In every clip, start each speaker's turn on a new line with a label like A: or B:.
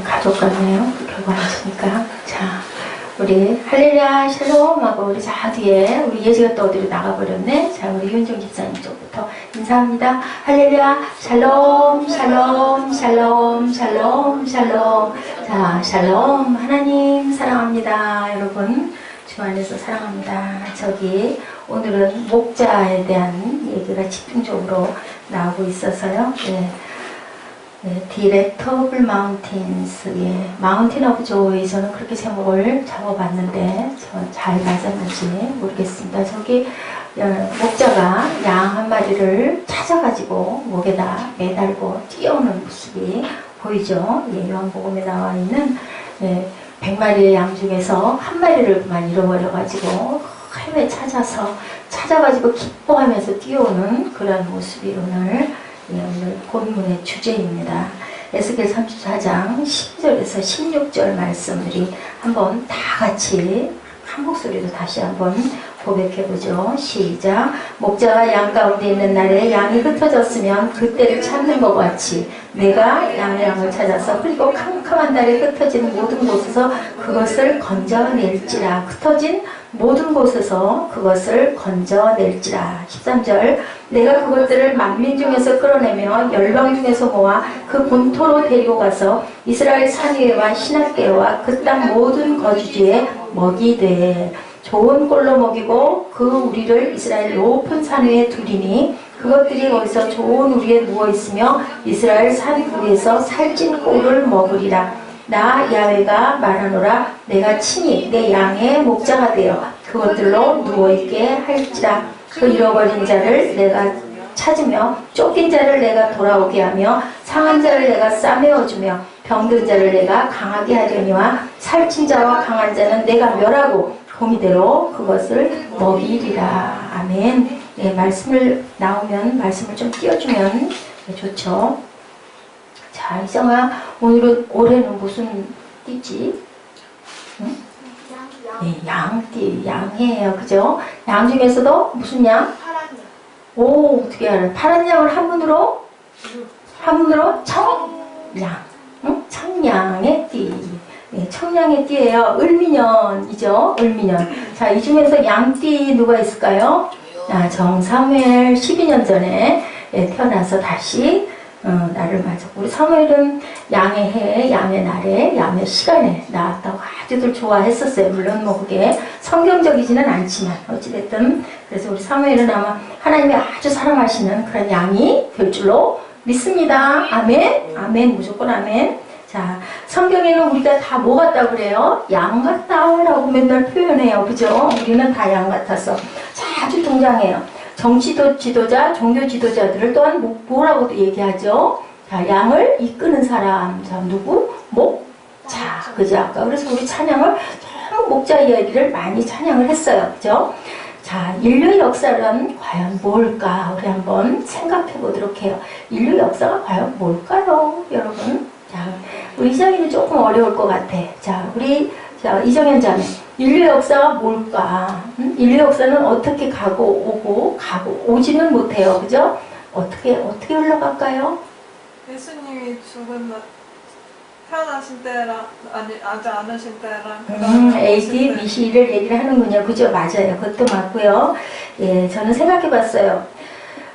A: 가족 같네요. 결과 하시니까. 자, 우리 할렐루야 샬롬하고 우리 자 뒤에 우리 예지가 또 어디로 나가버렸네. 자, 우리 윤종 집사님 쪽부터 인사합니다. 할렐루야 샬롬 샬롬 샬롬 샬롬 샬롬. 자, 샬롬 하나님 사랑합니다. 여러분 주 안에서 사랑합니다. 저기 오늘은 목자에 대한 얘기가 집중적으로 나오고 있어서요. 디렉터블 마운틴스의 마운틴 오브 조이, 저는 그렇게 제목을 적어봤는데 잘 맞았는지 모르겠습니다. 저기 목자가 양 한 마리를 찾아가지고 목에다 매달고 뛰어오는 모습이 보이죠. 요한복음에 나와 있는 100마리의 양 중에서 한 마리를만 잃어버려가지고 헤매 찾아가지고 기뻐하면서 뛰어오는 그런 모습이 오늘 본문의 주제입니다. 에스겔 34장 10절에서 16절 말씀들이 한번 다 같이 한 목소리로 다시 한번 고백해보죠. 시작. 목자가 양 가운데 있는 날에 양이 흩어졌으면 그때를 찾는 것 같이 내가 양을 찾아서 그리고 캄캄한 날에 흩어진 모든 곳에서 그것을 건져낼지라. 흩어진 모든 곳에서 그것을 건져낼지라. 13절. 내가 그것들을 만민 중에서 끌어내며 열방 중에서 모아 그 본토로 데리고 가서 이스라엘 산 위에와 시냇가와 그 땅 모든 거주지에 먹이되 좋은 꼴로 먹이고 그 우리를 이스라엘 높은 산 위에 두리니 그것들이 거기서 좋은 우리에 누워있으며 이스라엘 산 위에서 살찐 꼴을 먹으리라. 나 야훼가 말하노라. 내가 친히 내 양의 목자가 되어 그것들로 누워있게 할지라. 그 잃어버린 자를 내가 찾으며 쫓긴 자를 내가 돌아오게 하며 상한 자를 내가 싸매어주며 병든 자를 내가 강하게 하려니와 살찐 자와 강한 자는 내가 멸하고 공의대로 그것을 먹이리라. 아멘. 말씀을 나오면 말씀을 좀 띄워주면 좋죠. 자, 이정아, 올해는 무슨 띠지? 응? 양띠, 양이에요. 그죠? 양 중에서도 무슨 양?
B: 파란 양.
A: 오, 어떻게 알아요? 파란 양을 한문으로? 청양. 응? 청양의 띠. 청량의 띠예요. 을미년이죠. 을미년. 자, 이 중에서 양띠 누가 있을까요? 정사무엘 12년 전에 태어나서 다시 나를 맞았고, 우리 사무엘은 양의 해, 양의 날에, 양의 시간에 나왔다고 아주들 좋아했었어요. 물론 뭐 그게 성경적이지는 않지만 어찌됐든. 그래서 우리 사무엘은 아마 하나님이 아주 사랑하시는 그런 양이 될 줄로 믿습니다. 아멘. 아멘. 무조건 아멘. 자, 성경에는 우리가 다 뭐 같다고 그래요? 양 같다라고 맨날 표현해요. 그죠? 우리는 다 양 같아서 자주 등장해요. 지도자, 종교 지도자들을 또한 뭐라고도 얘기하죠? 자, 양을 이끄는 사람. 자, 누구? 목자. 그죠? 아까 그래서 우리 찬양을 전부 목자 이야기를 많이 찬양을 했어요. 그죠? 자, 인류 역사는 과연 뭘까? 우리 한번 생각해 보도록 해요. 인류 역사가 과연 뭘까요? 여러분? 자, 우리 이정현이 조금 어려울 것 같아. 자, 이정현 자매. 인류 역사가 뭘까? 인류 역사는 어떻게 가고 오지는 못해요. 그죠? 어떻게 흘러갈까요?
B: 예수님이 태어나신 때랑 아직 않으신 때랑
A: AD, BC를 얘기를 하는군요. 그죠? 맞아요. 그것도 맞고요. 예, 저는 생각해봤어요.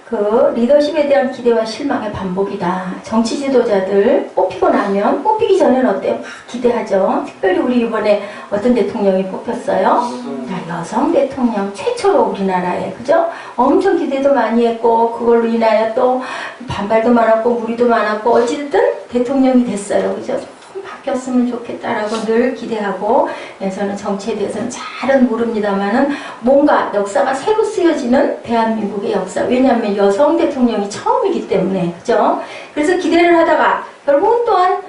A: 그 리더십에 대한 기대와 실망의 반복이다. 정치 지도자들 뽑히고 나면 뽑히기 전에는 어때요? 막 기대하죠. 특별히 우리 이번에 어떤 대통령이 뽑혔어요? 여성 대통령 최초로 우리나라에, 그죠? 엄청 기대도 많이 했고 그걸로 인하여 또 반발도 많았고 무리도 많았고 어찌됐든 대통령이 됐어요. 그죠? 바뀌었으면 좋겠다라고 늘 기대하고, 저는 정치에 대해서는 잘은 모릅니다만은 뭔가 역사가 새로 쓰여지는 대한민국의 역사. 왜냐하면 여성 대통령이 처음이기 때문에, 그죠? 그래서 기대를 하다가 결국은 또한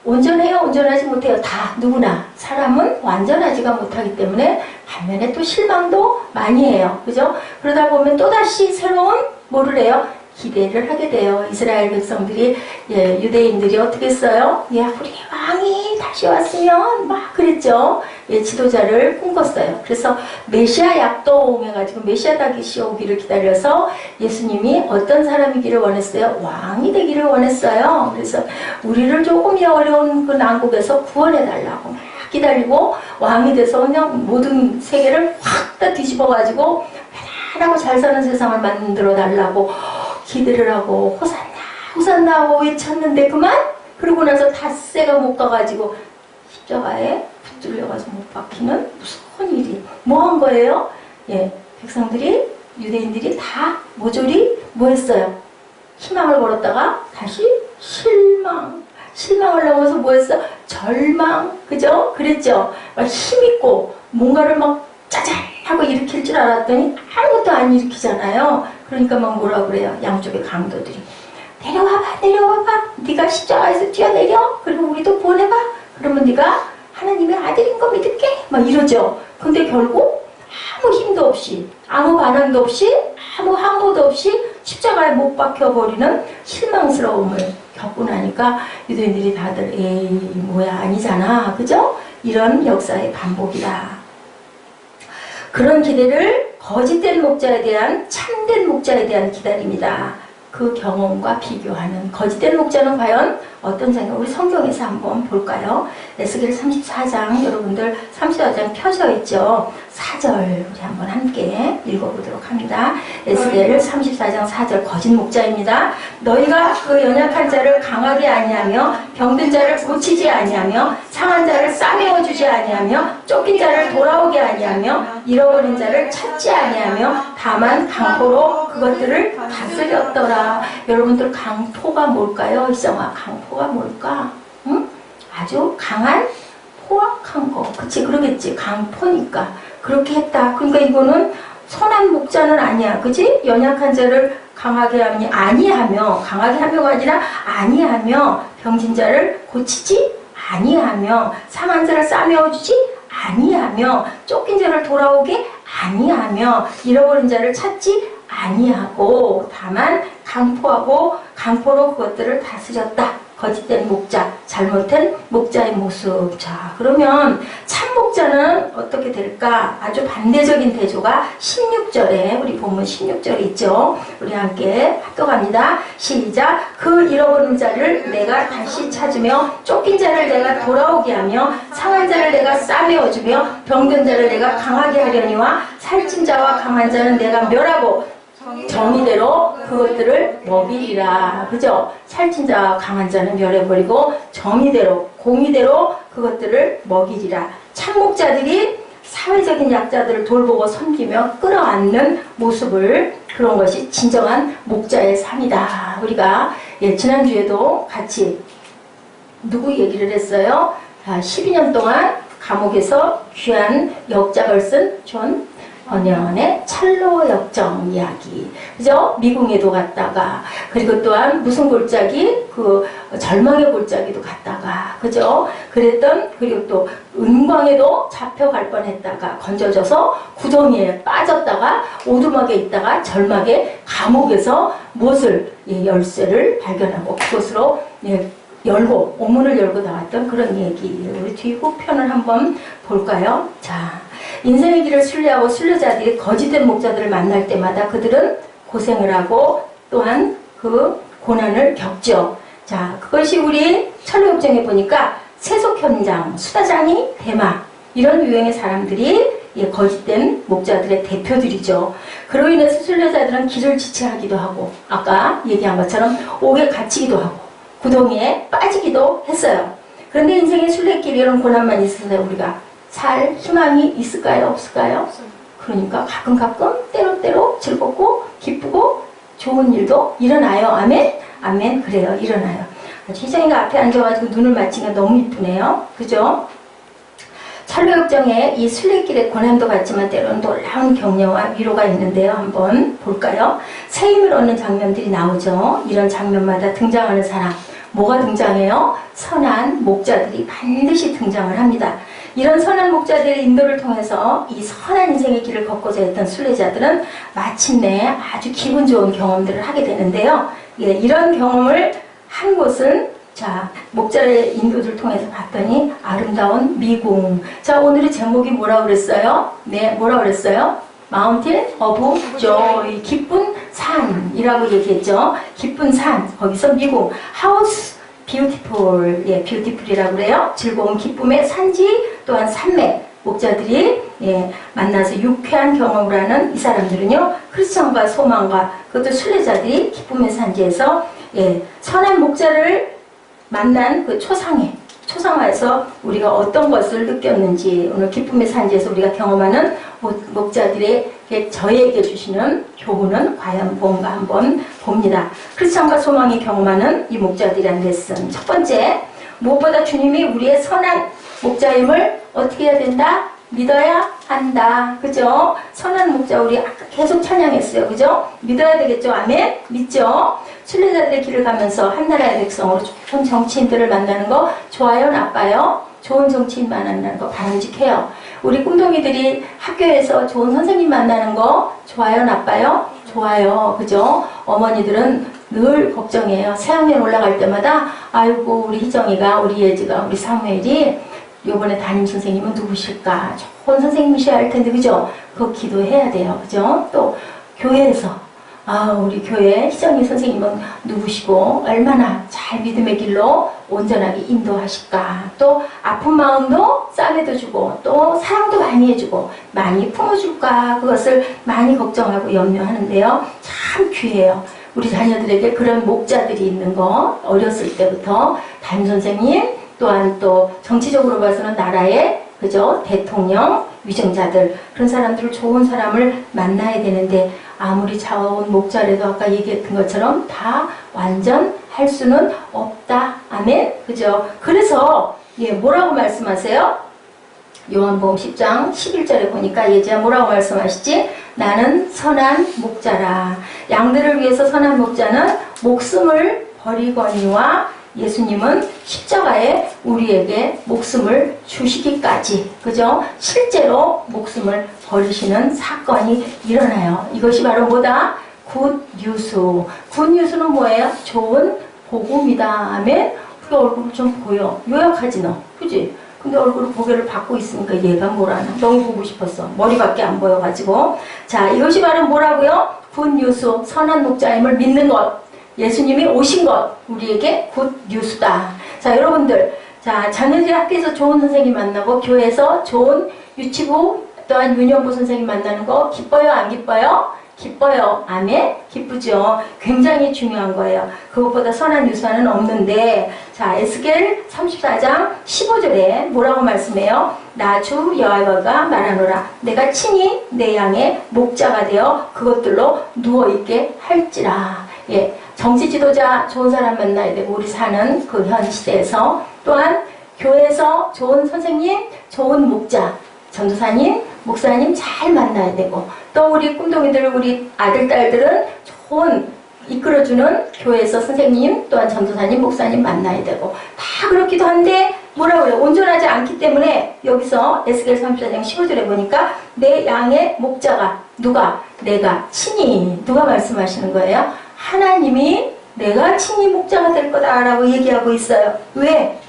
A: 온전해요, 온전하지 못해요. 다 누구나 사람은 완전하지가 못하기 때문에 반면에 또 실망도 많이 해요, 그죠? 그러다 보면 또다시 새로운 뭐를 해요? 기대를 하게 돼요. 이스라엘 백성들이, 예, 유대인들이 어떻게 했어요? 예, 우리 왕이 다시 왔으면 막 그랬죠. 예, 지도자를 꿈꿨어요. 그래서 메시아 약도해가지고 메시아 다시 오기를 기다려서 예수님이 어떤 사람이기를 원했어요? 왕이 되기를 원했어요. 그래서 우리를 조금 어려운 그 난국에서 구원해달라고 막 기다리고 왕이 돼서 그냥 모든 세계를 확 다 뒤집어가지고 편안하고 잘 사는 세상을 만들어 달라고 기대를 하고 호산나 호산나 하고 외쳤는데 그만? 그러고 나서 닷새가 못 가가지고 십자가에 붙들려가서 못 박히는 무서운 일이 뭐 한 거예요? 예, 백성들이 유대인들이 다 모조리 뭐 했어요? 희망을 걸었다가 다시 실망을 넘어서 뭐 했어? 절망, 그죠? 그랬죠? 막 힘있고 뭔가를 막 짜잔 하고 일으킬 줄 알았더니 아무것도 안 일으키잖아요. 그러니까 막 뭐라 그래요? 양쪽의 강도들이 내려와봐 네가 십자가에서 뛰어내려 그리고 우리도 보내봐 그러면 네가 하나님의 아들인 거 믿을게 막 이러죠. 근데 결국 아무 힘도 없이 아무 반응도 없이 아무 항모도 없이 십자가에 못 박혀버리는 실망스러움을 겪고 나니까 유대인들이 다들 에이 뭐야 아니잖아 그죠? 이런 역사의 반복이다. 그런 기대를 거짓된 목자에 대한 참된 목자에 대한 기다림이다. 그 경험과 비교하는 거짓된 목자는 과연 어떤 생각? 우리 성경에서 한번 볼까요? 에스겔 34장 여러분들 34장 펴져 있죠. 4절 우리 한번 함께 읽어보도록 합니다. 에스겔 34장 4절 거짓 목자입니다. 너희가 그 연약한 자를 강하게 아니하며 병든 자를 고치지 아니하며 상한 자를 싸매어주지 아니하며 쫓긴 자를 돌아오게 아니하며 잃어버린 자를 찾지 아니하며 다만 강포로 그것들을 다스렸더라. 여러분들 강포가 뭘까요? 이성아 강포가 뭘까? 응? 아주 강한 포악한 거 그치 그러겠지 강포니까 그렇게 했다. 그러니까 이거는 선한 목자는 아니야 그치? 연약한 자를 강하게 하니 아니하며 강하게 하며가 아니라 아니하며 병진 자를 고치지 아니하며 상한 자를 싸매어주지 아니하며 쫓긴 자를 돌아오게 아니하며 잃어버린 자를 찾지 아니하고 다만 강포하고 강포로 그것들을 다스렸다. 거짓된 목자, 잘못된 목자의 모습. 자, 그러면 참 목자는 어떻게 될까? 아주 반대적인 대조가 16절에 우리 본문 16절에 있죠. 우리 함께 합독합니다. 시작. 그 잃어버린 자를 내가 다시 찾으며 쫓긴 자를 내가 돌아오게 하며 상한 자를 내가 싸매어주며 병든 자를 내가 강하게 하려니와 살찐 자와 강한 자는 내가 멸하고 정의대로 그것들을 먹이리라. 그죠? 살찐 자와 강한 자는 멸해버리고 정의대로 공의대로 그것들을 먹이리라. 참목자들이 사회적인 약자들을 돌보고 섬기며 끌어안는 모습을 그런 것이 진정한 목자의 삶이다. 우리가 지난주에도 같이 누구 얘기를 했어요? 12년 동안 감옥에서 귀한 역작을 쓴 존 번연의 찰로 역정 이야기. 그죠? 미궁에도 갔다가, 그리고 또한 무슨 골짜기? 그 절망의 골짜기도 갔다가, 그죠? 그리고 또 은광에도 잡혀갈 뻔 했다가, 건져져서 구덩이에 빠졌다가, 오두막에 있다가, 절망의 감옥에서 무엇을, 열쇠를 발견하고, 그것으로, 열고, 오문을 열고 나왔던 그런 얘기. 우리 뒤후편을 한번 볼까요? 자. 인생의 길을 순례하고 순례자들이 거짓된 목자들을 만날 때마다 그들은 고생을 하고 또한 그 고난을 겪죠. 자, 그것이 우리 철로역정에 보니까 세속 현장, 수다장이 대마 이런 유형의 사람들이 거짓된 목자들의 대표들이죠. 그로 인해서 순례자들은 길을 지체하기도 하고 아까 얘기한 것처럼 옥에 갇히기도 하고 구덩이에 빠지기도 했어요. 그런데 인생의 순례길 이런 고난만 있어서 우리가 살 희망이 있을까요? 없을까요? 그러니까 가끔 때로때로 즐겁고 기쁘고 좋은 일도 일어나요. 아멘? 아멘. 그래요. 일어나요. 희정이가 앞에 앉아가지고 눈을 맞추니까 너무 이쁘네요. 그죠? 철로역정에 이 순례길의 고난도 같지만 때로는 놀라운 격려와 위로가 있는데요. 한번 볼까요? 새 힘을 얻는 장면들이 나오죠. 이런 장면마다 등장하는 사람. 뭐가 등장해요? 선한 목자들이 반드시 등장을 합니다. 이런 선한 목자들의 인도를 통해서 이 선한 인생의 길을 걷고자 했던 순례자들은 마침내 아주 기분 좋은 경험들을 하게 되는데요. 예, 이런 경험을 한 곳은 자, 목자의 인도를 통해서 봤더니 아름다운 미궁. 자, 오늘의 제목이 뭐라고 그랬어요? 네, 뭐라고 그랬어요? Mountain of Joy. 기쁜 산이라고 얘기했죠. 기쁜 산. 거기서 미궁. House Beautiful. 예, Beautiful이라고 그래요. 즐거운 기쁨의 산지 또한 산맥. 목자들이 예, 만나서 유쾌한 경험을 하는 이 사람들은요. 크리스천과 소망과 그것도 순례자들이 기쁨의 산지에서 예, 선한 목자를 만난 그 초상화에서 우리가 어떤 것을 느꼈는지 오늘 기쁨의 산지에서 우리가 경험하는 목자들의 저에게 주시는 교훈은 과연 뭔가 한번 봅니다. 크리스천과 소망이 경험하는 이 목자들이란 레슨. 첫 번째, 무엇보다 주님이 우리의 선한 목자임을 어떻게 해야 된다? 믿어야 한다. 그죠? 선한 목자 우리 아까 계속 찬양했어요. 그죠? 믿어야 되겠죠? 아멘? 믿죠? 순례자들의 길을 가면서 한 나라의 백성으로 좋은 정치인들을 만나는 거 좋아요? 나빠요? 좋은 정치인 만나는 거 바람직해요. 우리 꿈동이들이 학교에서 좋은 선생님 만나는 거 좋아요? 나빠요? 좋아요. 그죠? 어머니들은 늘 걱정해요. 새학년 올라갈 때마다 아이고 우리 희정이가 우리 예지가 우리 사무엘이 요번에 담임 선생님은 누구실까? 좋은 선생님이셔야 할 텐데, 그죠? 그거 기도해야 돼요. 그죠? 또, 교회에서, 우리 교회 희정이 선생님은 누구시고, 얼마나 잘 믿음의 길로 온전하게 인도하실까? 또, 아픈 마음도 싸매도 주고, 또, 사랑도 많이 해주고, 많이 품어줄까? 그것을 많이 걱정하고 염려하는데요. 참 귀해요. 우리 자녀들에게 그런 목자들이 있는 거, 어렸을 때부터 담임 선생님, 또한 또 정치적으로 봐서는 나라의 그죠 대통령 위정자들 그런 사람들을 좋은 사람을 만나야 되는데 아무리 좋은 목자라도 아까 얘기했던 것처럼 다 완전 할 수는 없다. 아멘. 그죠? 그래서 예 뭐라고 말씀하세요? 요한복음 10장 11절에 보니까 예지야 뭐라고 말씀하시지? 나는 선한 목자라. 양들을 위해서 선한 목자는 목숨을 버리거니와 예수님은 십자가에 우리에게 목숨을 주시기까지 그죠? 실제로 목숨을 버리시는 사건이 일어나요. 이것이 바로 뭐다? 굿뉴스. 굿뉴스는 뭐예요? 좋은 복음이다. 아멘? 그 얼굴 좀 보여. 요약하지 너. 그지? 근데 얼굴 고개를 받고 있으니까 얘가 뭐라나. 너무 보고 싶었어. 머리밖에 안 보여가지고. 자, 이것이 바로 뭐라고요? 굿뉴스. 선한 목자임을 믿는 것. 예수님이 오신 것 우리에게 굿 뉴스다. 자 여러분들 자 자녀들이 학교에서 좋은 선생님 만나고 교회에서 좋은 유치부 또한 유년부 선생님 만나는 거 기뻐요 안 기뻐요? 기뻐요. 아멘? 기쁘죠. 굉장히 중요한 거예요. 그것보다 선한 유산은 없는데 자 에스겔 34장 15절에 뭐라고 말씀해요? 나 주 여호와가 말하노라 내가 친히 내 양의 목자가 되어 그것들로 누워있게 할지라. 예, 정치 지도자 좋은 사람 만나야 되고 우리 사는 그 현 시대에서 또한 교회에서 좋은 선생님, 좋은 목자, 전도사님, 목사님 잘 만나야 되고 또 우리 꿈동이들, 우리 아들, 딸들은 좋은 이끌어주는 교회에서 선생님 또한 전도사님, 목사님 만나야 되고 다 그렇기도 한데 뭐라고 해요? 온전하지 않기 때문에 여기서 에스겔 34장 15절에 보니까 내 양의 목자가 누가? 내가 친히 누가 말씀하시는 거예요? 하나님이 내가 친히 목자가 될 거다라고 얘기하고 있어요. 왜?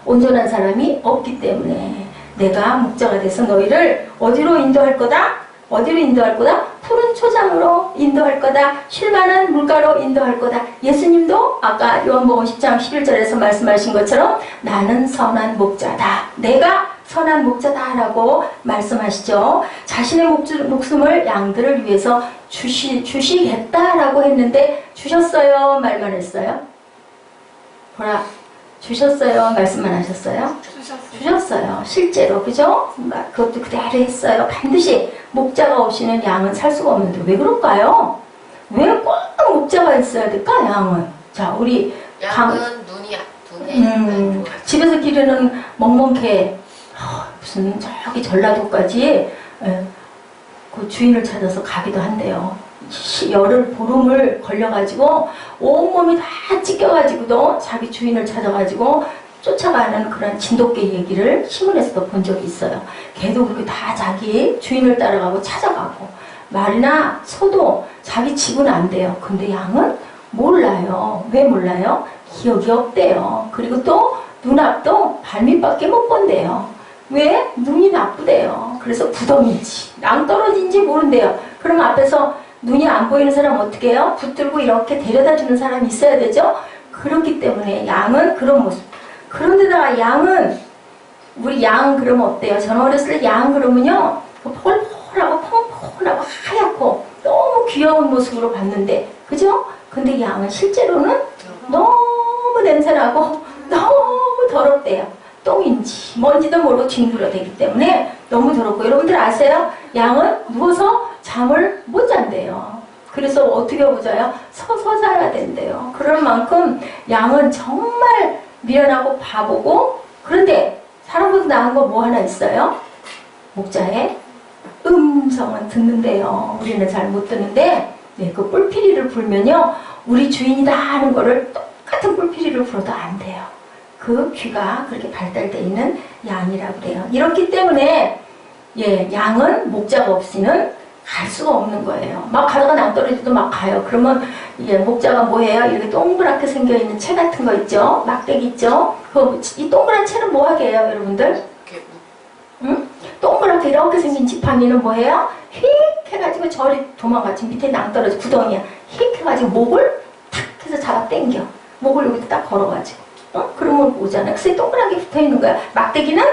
A: 온전한 사람이 없기 때문에 내가 목자가 돼서 너희를 어디로 인도할 거다? 어디로 인도할 거다? 푸른 초장으로 인도할 거다. 쉴만한 물가로 인도할 거다. 예수님도 아까 요한복음 10장 11절에서 말씀하신 것처럼 나는 선한 목자다. 내가 선한 목자다라고 말씀하시죠. 자신의 목숨을 양들을 위해서 주시겠다라고 했는데 주셨어요? 말만 했어요? 보라, 주셨어요? 말씀만 하셨어요? 주셨어요. 실제로 그죠? 그것도 그대로 했어요. 반드시 목자가 없이는 양은 살 수가 없는데 왜 그럴까요? 왜 꼭 목자가 있어야 될까? 양은. 자, 우리
C: 양은 눈에
A: 집에서 기르는 멍멍개 무슨 저기 전라도까지 그 주인을 찾아서 가기도 한대요. 열흘 보름을 걸려가지고 온몸이 다 찢겨가지고도 자기 주인을 찾아가지고 쫓아가는 그런 진돗개 얘기를 신문에서도 본 적이 있어요. 개도 그렇게 다 자기 주인을 따라가고 찾아가고, 말이나 소도 자기 집은 안 돼요. 근데 양은 몰라요. 왜 몰라요? 기억이 없대요. 그리고 또 눈앞도 발밑밖에 못 본대요. 왜? 눈이 나쁘대요. 그래서 구덩이인지 낭떠러지인지 모른대요. 그럼 앞에서 눈이 안 보이는 사람 어떻게 해요? 붙들고 이렇게 데려다 주는 사람이 있어야 되죠? 그렇기 때문에 양은 그런 모습. 그런데다가 양은, 우리 양 그러면 어때요? 저는 어렸을 때 양 그러면요, 폴폴하고 퐁퐁하고 하얗고 너무 귀여운 모습으로 봤는데, 그죠? 근데 양은 실제로는 너무 냄새나고 너무 더럽대요. 똥인지 뭔지도 모르고 뒹굴어대기 때문에 너무 더럽고, 여러분들 아세요? 양은 누워서 잠을 못 잔대요. 그래서 어떻게 보자요? 서서 자야 된대요. 그럴 만큼 양은 정말 미련하고 바보고, 그런데 사람보다 나은 거 뭐 하나 있어요? 목자의 음성은 듣는데요. 우리는 잘 못 듣는데, 네, 그 뿔피리를 불면요, 우리 주인이다 하는 거를 똑같은 뿔피리를 불어도 안 돼요. 그 귀가 그렇게 발달되어 있는 양이라고 그래요. 이렇기 때문에 예, 양은 목자가 없이는 갈 수가 없는 거예요. 막 가다가 낭떠러지도 막 가요. 그러면 예, 목자가 뭐예요? 이렇게 동그랗게 생겨있는 채 같은 거 있죠? 막대기 있죠? 이 동그란 채는 뭐 하게 해요, 여러분들? 응? 동그랗게 이렇게 생긴 지팡이는 뭐예요? 휙 해가지고 저리 도망가지. 밑에 낭떠러지 구덩이야. 휙 해가지고 목을 탁 해서 잡아 당겨. 목을 여기 딱 걸어가지고. 그러면 오잖아요. 그래서 동그랗게 붙어있는 거야. 막대기는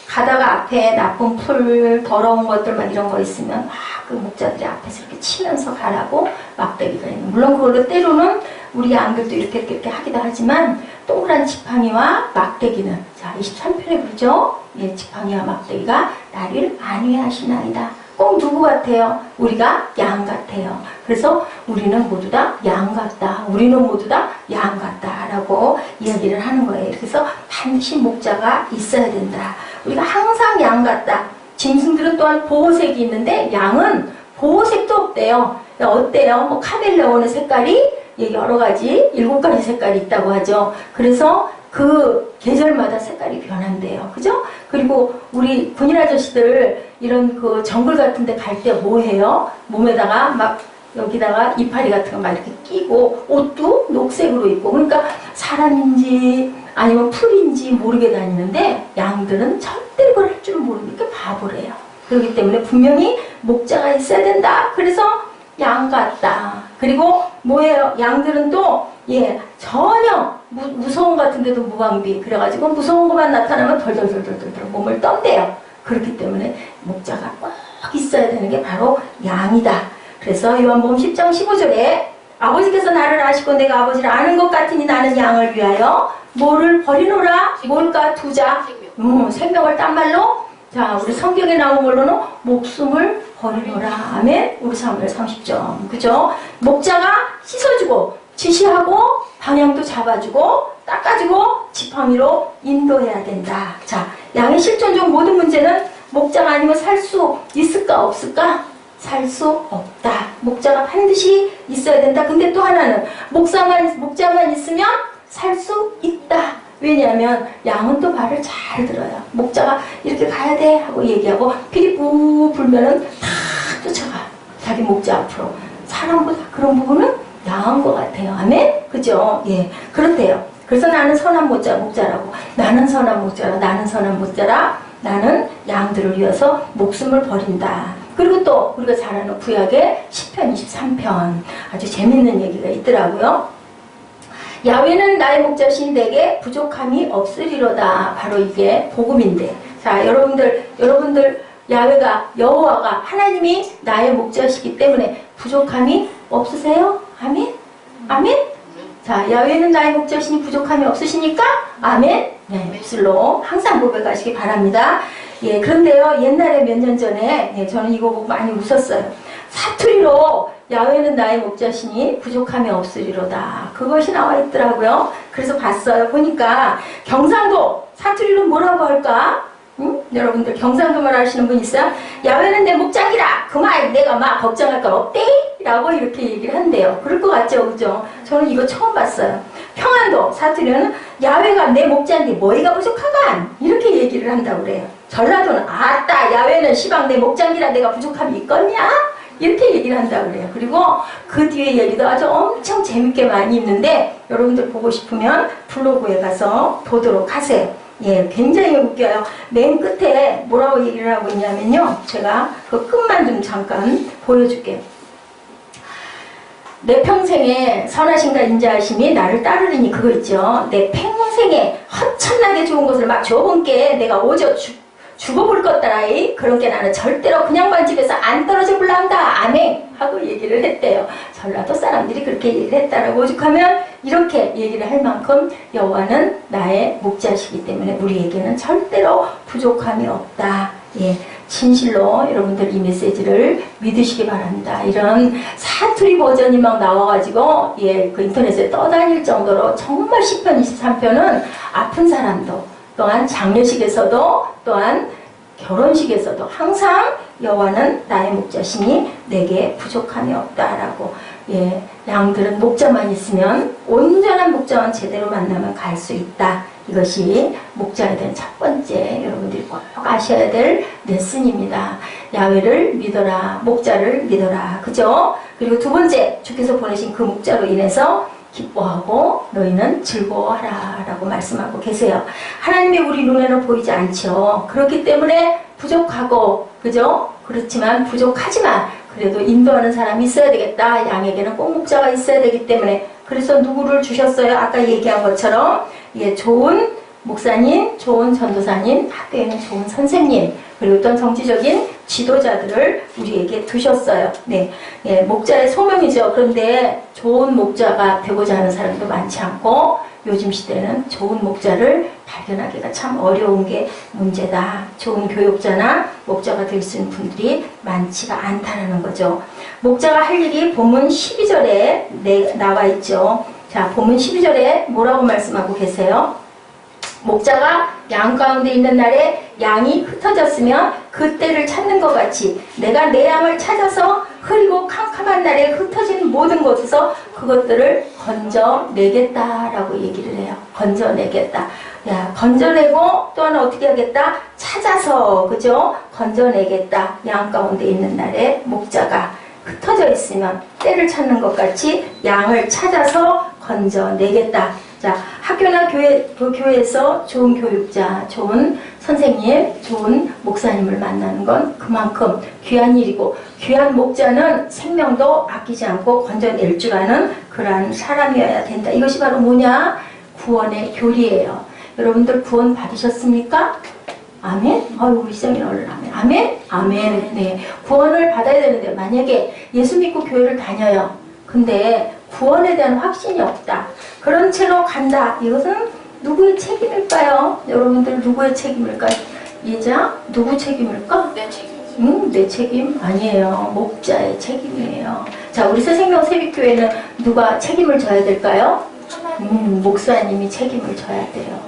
A: 가다가 앞에 나쁜 풀, 더러운 것들만 이런 거 있으면 막 그 목자들이 앞에서 이렇게 치면서 가라고 막대기가 있는. 물론 그걸로 때로는 우리 양들도 이렇게 하기도 하지만, 동그란 지팡이와 막대기는, 자, 23편에 그러죠? 예, 지팡이와 막대기가 나를 안위하시나이다. 꼭 누구 같아요? 우리가 양 같아요. 그래서 우리는 모두 다 양 같다. 우리는 모두 다 양 같다. 라고 이야기를 하는 거예요. 그래서 반드시 목자가 있어야 된다. 우리가 항상 양 같다. 짐승들은 또한 보호색이 있는데 양은 보호색도 없대요. 어때요? 뭐 카멜레온의 색깔이 여러 가지, 7가지 색깔이 있다고 하죠. 그래서 그 계절마다 색깔이 변한대요. 그죠? 그리고 우리 군인 아저씨들 이런 그 정글 같은 데 갈 때 뭐 해요? 몸에다가 막 여기다가 이파리 같은 거 막 이렇게 끼고, 옷도 녹색으로 입고, 그러니까 사람인지 아니면 풀인지 모르게 다니는데, 양들은 절대 이걸 할 줄 모르니까 바보래요. 그렇기 때문에 분명히 목자가 있어야 된다. 그래서 양 같다. 그리고 뭐예요? 양들은 또 예, 전혀 무서운 것 같은데도 무방비. 그래가지고 무서운 것만 나타나면 덜덜덜덜덜 몸을 떤대요. 그렇기 때문에 목자가 꼭 있어야 되는 게 바로 양이다. 그래서 요한복음 10장 15절에 아버지께서 나를 아시고 내가 아버지를 아는 것 같으니 나는 양을 위하여 뭐를 버리노라? 뭘까? 두자. 생명을 딴 말로, 자, 우리 성경에 나온 걸로는 목숨을 버리노라. 아멘. 우리 사무엘 30점. 그죠? 목자가 씻어주고 지시하고 방향도 잡아주고 닦아주고 지팡이로 인도해야 된다. 자, 양의 실존적 모든 문제는 목자가 아니면 살 수 있을까 없을까? 살 수 없다. 목자가 반드시 있어야 된다. 근데 또 하나는 목자만 있으면 살 수 있다. 왜냐하면 양은 또 말을 잘 들어요. 목자가 이렇게 가야 돼 하고 얘기하고 피리뿌 불면은 다 쫓아가. 자기 목자 앞으로. 사람보다 그런 부분은 양한 것 같아요. 아멘? 그죠? 예. 그렇대요. 그래서 나는 선한 목자라고. 나는 선한 목자라. 나는 선한 목자라. 나는 양들을 위해서 목숨을 버린다. 그리고 또 우리가 잘 아는 구약의 시편 23편. 아주 재밌는 얘기가 있더라고요. 야훼는 나의 목자시니 내게 부족함이 없으리로다. 바로 이게 복음인데, 자, 여러분들 야훼가, 여호와가, 하나님이 나의 목자시기 때문에 부족함이 없으세요? 아멘? 아멘? 자, 야훼는 나의 목자시니 부족함이 없으시니까 아멘? 네, 입술로 항상 고백하시기 바랍니다. 예, 그런데요, 옛날에 몇 년 전에, 예, 저는 이거 보고 많이 웃었어요. 사투리로 야훼는 나의 목자시니 부족함이 없으리로다. 그것이 나와 있더라고요. 그래서 봤어요. 보니까 경상도 사투리로 뭐라고 할까? 응? 여러분들 경상도 말 하시는 분 있어요? 야훼는 내 목장이라. 그만 내가 막 걱정할 건 없대? 라고 이렇게 얘기를 한대요. 그럴 것 같죠? 그죠? 저는 이거 처음 봤어요. 평안도 사투리는 야훼가 내 목자인데 뭐이가 부족하간? 이렇게 얘기를 한다고 그래요. 전라도는 아따 야훼는 시방 내 목자니라 내가 부족함이 있겠냐? 이렇게 얘기를 한다고 그래요. 그리고 그 뒤에 얘기도 아주 엄청 재밌게 많이 있는데 여러분들 보고 싶으면 블로그에 가서 보도록 하세요. 예, 굉장히 웃겨요. 맨 끝에 뭐라고 얘기를 하고 있냐면요. 제가 그 끝만 좀 잠깐 보여줄게요. 내 평생에 선하심과 인자하심이 나를 따르리니 그거 있죠. 내 평생에 허천나게 좋은 것을 막 줘본게 내가 오저 죽어볼 것다라이 그런 게 나는 절대로 그냥만 집에서 안 떨어져 볼란다. 아멘 하고 얘기를 했대요. 전라도 사람들이 그렇게 얘기를 했다라고 오죽하면 이렇게 얘기를 할 만큼 여호와는 나의 목자시기 때문에 우리에게는 절대로 부족함이 없다. 예, 진실로 여러분들 이 메시지를 믿으시기 바랍니다. 이런 사투리 버전이 막 나와가지고 예, 그 인터넷에 떠다닐 정도로 정말 시편 23편은 아픈 사람도 또한 장례식에서도 또한 결혼식에서도 항상 여호와는 나의 목자시니 내게 부족함이 없다라고. 예, 양들은 목자만 있으면 온전한 목자만 제대로 만나면 갈 수 있다. 이것이 목자에 대한 첫 번째 여러분들이 꼭 아셔야 될 레슨입니다. 야훼를 믿어라. 목자를 믿어라. 그죠? 그리고 두 번째 주께서 보내신 그 목자로 인해서 기뻐하고 너희는 즐거워하라 라고 말씀하고 계세요. 하나님이 우리 눈에는 보이지 않죠. 그렇기 때문에 부족하고 그죠? 그렇지만 부족하지만 그래도 인도하는 사람이 있어야 되겠다. 양에게는 꼭 목자가 있어야 되기 때문에 그래서 누구를 주셨어요? 아까 얘기한 것처럼 예, 좋은 목사님, 좋은 전도사님, 학교에는 좋은 선생님 그리고 어떤 정치적인 지도자들을 우리에게 두셨어요. 네, 예, 목자의 소명이죠. 그런데 좋은 목자가 되고자 하는 사람도 많지 않고 요즘 시대는 좋은 목자를 발견하기가 참 어려운 게 문제다. 좋은 교육자나 목자가 될 수 있는 분들이 많지가 않다는 거죠. 목자가 할 일이 본문 12절에 나와 있죠. 자, 본문 12절에 뭐라고 말씀하고 계세요? 목자가 양 가운데 있는 날에 양이 흩어졌으면 그때를 찾는 것 같이 내가 내 양을 찾아서 흐리고 캄캄한 날에 흩어진 모든 곳에서 그것들을 건져내겠다라고 얘기를 해요. 건져내겠다. 야, 건져내고 또 하나 어떻게 하겠다? 찾아서 그죠? 건져내겠다. 양 가운데 있는 날에 목자가 흩어져 있으면 때를 찾는 것 같이 양을 찾아서 건져내겠다. 자, 학교나 교회에서 좋은 교육자, 좋은 선생님, 좋은 목사님을 만나는 건 그만큼 귀한 일이고 귀한 목자는 생명도 아끼지 않고 건져낼 줄 아는 그러한 사람이어야 된다. 이것이 바로 뭐냐? 구원의 교리예요. 여러분들 구원 받으셨습니까? 아멘? 우리 시장님 얼른 아멘. 아멘? 아멘. 네. 구원을 받아야 되는데 만약에 예수 믿고 교회를 다녀요. 근데 구원에 대한 확신이 없다. 그런 채로 간다. 이것은 누구의 책임일까요? 여러분들 누구의 책임일까요? 예자? 누구 책임일까?
C: 내 책임.
A: 내 책임? 아니에요. 목자의 책임이에요. 자, 우리 새생명 새벽교회는 누가 책임을 져야 될까요? 목사님이 책임을 져야 돼요.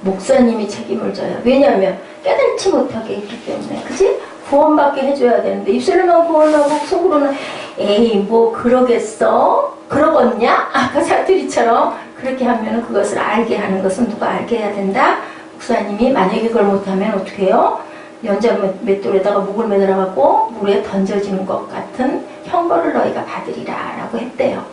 A: 목사님이 책임을 져요. 왜냐하면 깨닫지 못하게 했기 때문에. 그치? 구원받게 해줘야 되는데 입술로만 구원하고 속으로는 에이 뭐 그러겠어? 그러겠냐? 아까 사투리처럼 그렇게 하면 그것을 알게 하는 것은 누가 알게 해야 된다? 목사님이 만약에 그걸 못하면 어떻게 해요? 연자 맷돌에다가 목을 매달아갖고 물에 던져지는 것 같은 형벌을 너희가 받으리라 라고 했대요.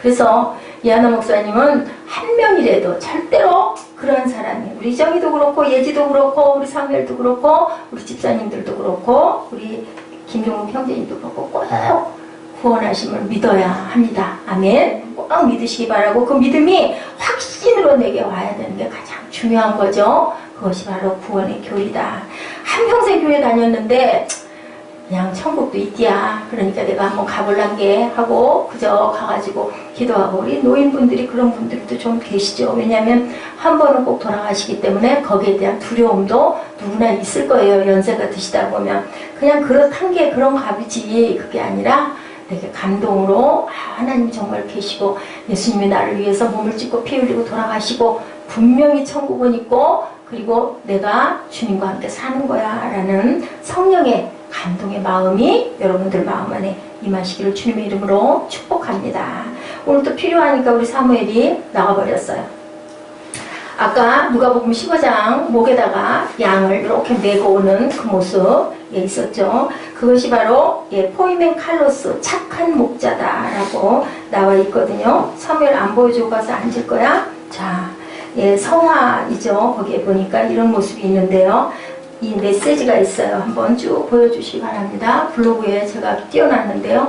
A: 그래서 이하나 목사님은 한 명이라도 절대로 그런 사람이 우리 정희도 그렇고 예지도 그렇고 우리 사무엘도 그렇고 우리 집사님들도 그렇고 우리 김종국 형제님도 그렇고 꼭 구원하심을 믿어야 합니다. 아멘. 꼭 믿으시기 바라고 그 믿음이 확신으로 내게 와야 되는 게 가장 중요한 거죠. 그것이 바로 구원의 교리다. 한평생 교회 다녔는데 그냥 천국도 있디야. 그러니까 내가 한번 가볼란 게 하고 그저 가가지고 기도하고 우리 노인분들이 그런 분들도 좀 계시죠. 왜냐하면 한 번은 꼭 돌아가시기 때문에 거기에 대한 두려움도 누구나 있을 거예요. 연세가 드시다 보면 그냥 그렇단 게 그런 값이지 그게 아니라 되게 감동으로 하나님 정말 계시고 예수님이 나를 위해서 몸을 찢고 피 흘리고 돌아가시고 분명히 천국은 있고 그리고 내가 주님과 함께 사는 거야 라는 성령의 감동의 마음이 여러분들 마음 안에 임하시기를 주님의 이름으로 축복합니다. 오늘 또 필요하니까 우리 사무엘이 나가버렸어요. 아까 누가복음 15장 목에다가 양을 이렇게 메고 오는 그 모습 있었죠. 그것이 바로 포이멘 칼로스 착한 목자다라고 나와 있거든요. 사무엘 안 보여주고 가서 앉을 거야. 자, 성화이죠. 거기에 보니까 이런 모습이 있는데요. 이 메시지가 있어요. 한번 쭉 보여주시기 바랍니다. 블로그에 제가 띄워놨는데요.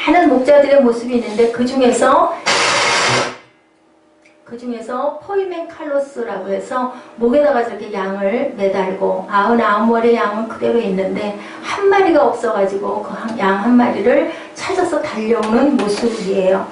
A: 많은 목자들의 모습이 있는데 그 중에서 포이멘 칼로스라고 해서 목에다가 저렇게 양을 매달고 99마리의 양은 그대로 있는데 한 마리가 없어가지고 그 양 한 마리를 찾아서 달려오는 모습이에요.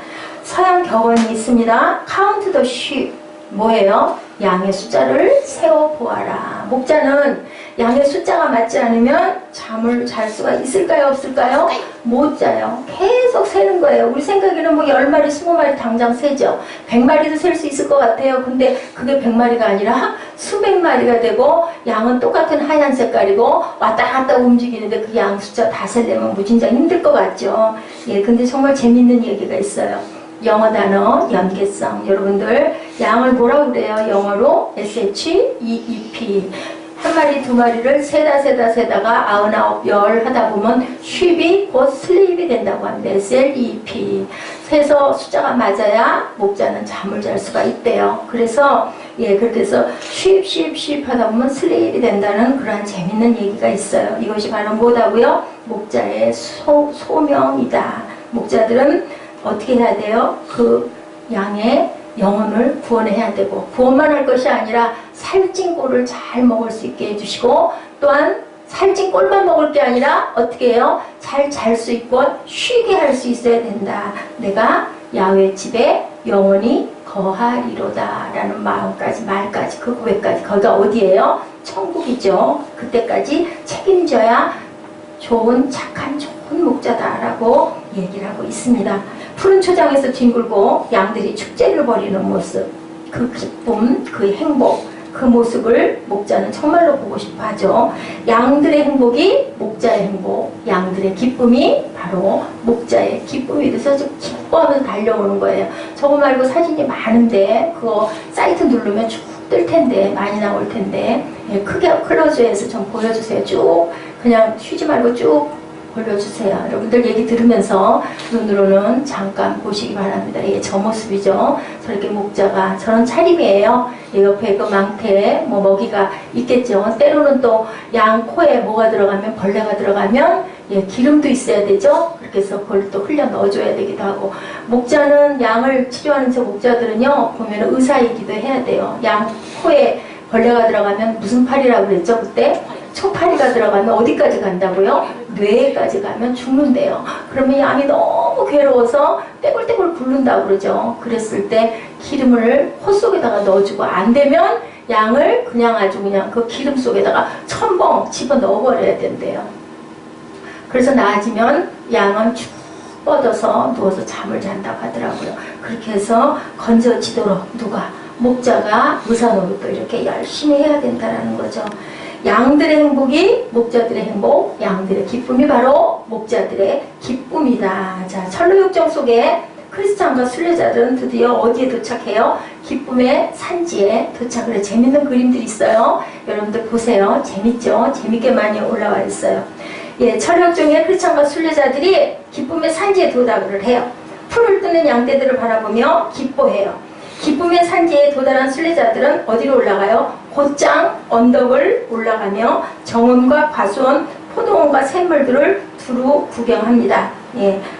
A: 서양 격언이 있습니다. Count the sheep. 뭐예요? 양의 숫자를 세어보아라. 목자는 양의 숫자가 맞지 않으면 잠을 잘 수가 있을까요? 없을까요? 못 자요. 계속 세는 거예요. 우리 생각에는 뭐 10마리, 20마리 당장 세죠. 100마리도 셀 수 있을 것 같아요. 근데 그게 100마리가 아니라 수백 마리가 되고 양은 똑같은 하얀 색깔이고 왔다 갔다 움직이는데 그 양 숫자 다 세려면 무진장 힘들 것 같죠. 근데 정말 재밌는 얘기가 있어요. 영어 단어 연계성. 여러분들 양을 뭐라고 그래요? 영어로 SHEEP. 한 마리 두 마리를 세다가 99, 10 하다 보면 sheep이 곧 슬립이 된다고 합니다. SLEP. 세서 숫자가 맞아야 목자는 잠을 잘 수가 있대요. 그래서 그렇게 해서 sheep 하다 보면 슬립이 된다는 그러한 재밌는 얘기가 있어요. 이것이 바로 뭐다고요? 목자의 소명이다. 목자들은 어떻게 해야 돼요? 그 양의 영혼을 구원해야 되고, 구원만 할 것이 아니라 살찐 꼴을 잘 먹을 수 있게 해주시고, 또한 살찐 꼴만 먹을 게 아니라 어떻게 해요? 잘 잘 수 있고 쉬게 할 수 있어야 된다. 내가 야훼 집에 영원히 거하리로다 라는 말까지 그 고백까지. 거기가 어디예요? 천국이죠. 그때까지 책임져야 좋은 착한 좋은 목자다라고 얘기를 하고 있습니다. 푸른 초장에서 뒹굴고 양들이 축제를 벌이는 모습, 그 기쁨, 그 행복, 그 모습을 목자는 정말로 보고 싶어 하죠. 양들의 행복이 목자의 행복, 양들의 기쁨이 바로 목자의 기쁨이 돼서 기뻐하면서 달려오는 거예요. 저거 말고 사진이 많은데 그거 사이트 누르면 쭉 뜰 텐데 많이 나올 텐데 크게 클로즈해서 좀 보여주세요. 쭉 그냥 쉬지 말고 쭉 올려주세요. 여러분들 얘기 들으면서 눈으로는 잠깐 보시기 바랍니다. 저 모습이죠. 저렇게 목자가 저런 차림이에요. 옆에 그 망태에 먹이가 있겠죠. 때로는 또 양 코에 뭐가 들어가면 벌레가 들어가면 기름도 있어야 되죠. 그렇게 해서 그걸 또 흘려 넣어줘야 되기도 하고, 목자는 양을 치료하는 저 목자들은요 보면 의사이기도 해야 돼요. 양 코에 벌레가 들어가면 무슨 팔이라고 그랬죠 그때? 초파리가 들어가면 어디까지 간다고요? 뇌에까지 가면 죽는데요. 그러면 양이 너무 괴로워서 떼굴떼굴 굴른다고 그러죠. 그랬을 때 기름을 코 속에다가 넣어주고, 안 되면 양을 그냥 아주 그냥 그 기름 속에다가 첨벙 집어 넣어버려야 된대요. 그래서 나아지면 양은 쭉 뻗어서 누워서 잠을 잔다고 하더라고요. 그렇게 해서 건져지도록 목자가 의사 노릇도 이렇게 열심히 해야 된다는 거죠. 양들의 행복이 목자들의 행복, 양들의 기쁨이 바로 목자들의 기쁨이다. 자, 철로육정 속에 크리스찬과 순례자들은 드디어 어디에 도착해요? 기쁨의 산지에 도착을 해요. 재밌는 그림들이 있어요. 여러분들 보세요. 재밌죠? 재밌게 많이 올라와 있어요. 철로육정의 크리스찬과 순례자들이 기쁨의 산지에 도달을 해요. 풀을 뜨는 양떼들을 바라보며 기뻐해요. 기쁨의 산지에 도달한 순례자들은 어디로 올라가요? 곧장 언덕을 올라가며 정원과 과수원, 포도원과 샘물들을 두루 구경합니다.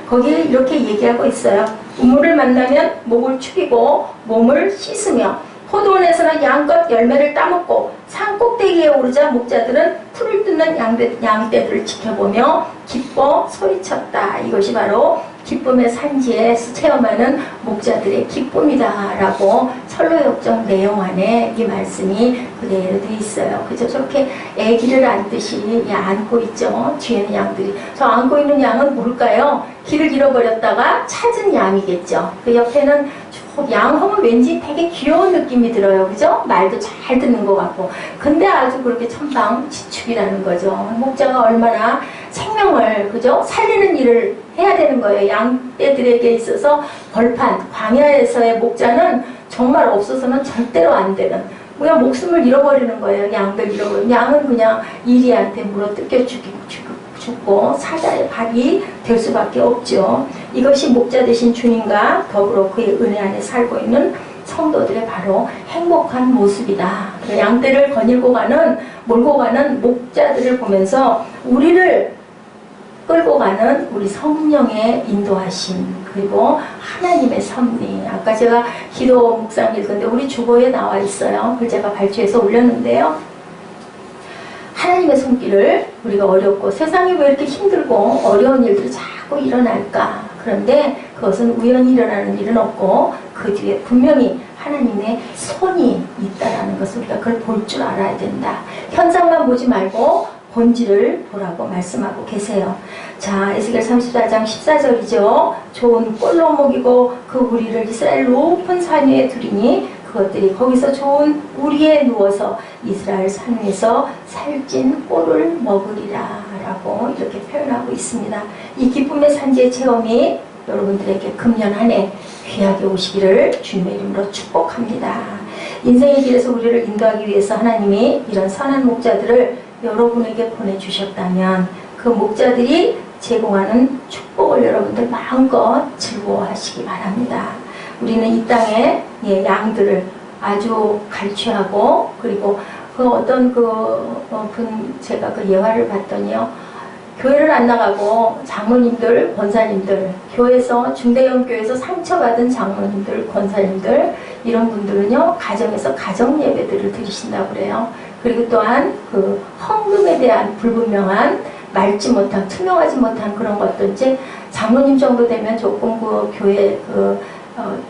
A: 거기에 이렇게 얘기하고 있어요. 우물을 만나면 목을 축이고 몸을 씻으며, 포도원에서는 양껏 열매를 따먹고 산꼭대기에 오르자 목자들은 풀을 뜯는 양떼들을 지켜보며 기뻐 소리쳤다. 이것이 바로 기쁨의 산지에서 체험하는 목자들의 기쁨이다 라고 철로역정 내용 안에 이 말씀이 그대로 돼 있어요. 그죠? 저렇게 애기를 안듯이 안고 있죠. 뒤에는 양들이. 저 안고 있는 양은 뭘까요? 길을 잃어버렸다가 찾은 양이겠죠. 그 옆에는 양 하면 왠지 되게 귀여운 느낌이 들어요. 그죠? 말도 잘 듣는 것 같고. 근데 아주 그렇게 천방지축이라는 거죠. 목자가 얼마나 생명을, 그죠? 살리는 일을 해야 되는 거예요. 양떼들에게 있어서 벌판, 광야에서의 목자는 정말 없어서는 절대로 안 되는, 그냥 목숨을 잃어버리는 거예요. 양들 잃어버리는. 양은 그냥 이리한테 물어 뜯겨 죽고 사자의 밥이 될 수밖에 없죠. 이것이 목자 되신 주님과 더불어 그의 은혜 안에 살고 있는 성도들의 바로 행복한 모습이다. 양떼를 거닐고 가는, 몰고 가는 목자들을 보면서 우리를 끌고 가는 우리 성령의 인도하심, 그리고 하나님의 섭리. 아까 제가 기도 묵상 읽었는데 우리 주보에 나와 있어요. 그걸 제가 발췌해서 올렸는데요. 하나님의 손길을, 우리가 어렵고 세상이 왜 이렇게 힘들고 어려운 일들이 자꾸 일어날까? 그런데 그것은 우연히 일어나는 일은 없고 그 뒤에 분명히 하나님의 손이 있다라는 것을 우리가 그걸 볼 줄 알아야 된다. 현상만 보지 말고 본질을 보라고 말씀하고 계세요. 자, 에스겔 34장 14절이죠. 좋은 꼴로 먹이고 그 우리를 이스라엘 높은 산 위에 두리니 그것들이 거기서 좋은 우리에 누워서 이스라엘 산 위에서 살찐 꼴을 먹으리라 라고 이렇게 표현하고 있습니다. 이 기쁨의 산지의 체험이 여러분들에게 금년 한 해 귀하게 오시기를 주님의 이름으로 축복합니다. 인생의 길에서 우리를 인도하기 위해서 하나님이 이런 선한 목자들을 여러분에게 보내주셨다면 그 목자들이 제공하는 축복을 여러분들 마음껏 즐거워하시기 바랍니다. 우리는 이 땅에 양들을 아주 갈취하고, 그리고 그 어떤 분 제가 그 예화를 봤더니요, 교회를 안 나가고 장로님들, 권사님들, 교회에서 중대형 교회에서 상처받은 장로님들, 권사님들, 이런 분들은요 가정에서 가정 예배들을 드리신다고 그래요. 그리고 또한 그 헌금에 대한 불분명한, 맑지 못한, 투명하지 못한 그런 것도 이제 장로님 정도 되면 조금 그 교회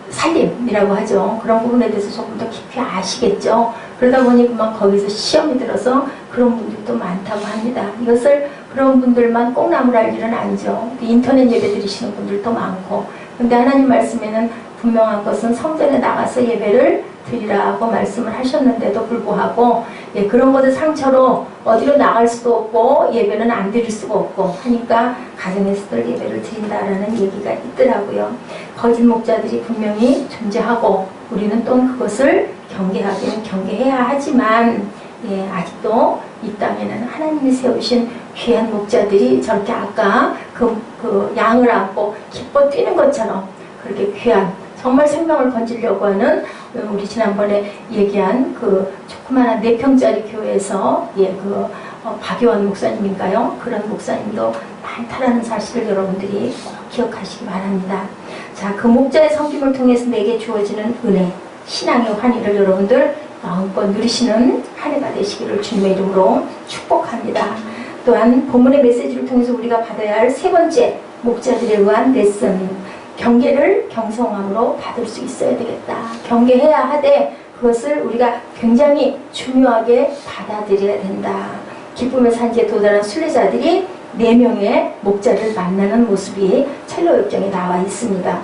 A: 살림이라고 하죠. 그런 부분에 대해서 조금 더 깊이 아시겠죠. 그러다 보니 그만 거기서 시험이 들어서 그런 분들도 많다고 합니다. 이것을 그런 분들만 꼭 나무랄 일은 아니죠. 인터넷 예배 드리시는 분들도 많고. 근데 하나님 말씀에는 분명한 것은 성전에 나가서 예배를 드리라고 말씀을 하셨는데도 불구하고 그런 것을 상처로 어디로 나갈 수도 없고 예배는 안 드릴 수가 없고 하니까 가정에서들 예배를 드린다라는 얘기가 있더라고요. 거짓 목자들이 분명히 존재하고 우리는 또 그것을 경계하기는 경계해야 하지만 아직도 이 땅에는 하나님이 세우신 귀한 목자들이 저렇게 아까 그 양을 안고 기뻐 뛰는 것처럼 그렇게 귀한, 정말 생명을 건지려고 하는, 우리 지난번에 얘기한 그 조그마한 4평짜리 교회에서 박유원 목사님인가요? 그런 목사님도 많다라는 사실을 여러분들이 꼭 기억하시기 바랍니다. 자, 그 목자의 섬김을 통해서 내게 주어지는 은혜, 신앙의 환희를 여러분들 마음껏 누리시는 한 해가 되시기를 주님의 이름으로 축복합니다. 또한 본문의 메시지를 통해서 우리가 받아야 할 세 번째 목자들에 의한 레슨, 경계를 경성함으로 받을 수 있어야 되겠다. 경계해야 하되 그것을 우리가 굉장히 중요하게 받아들여야 된다. 기쁨의 산지에 도달한 순례자들이 4명의 목자를 만나는 모습이 첼로역정에 나와 있습니다.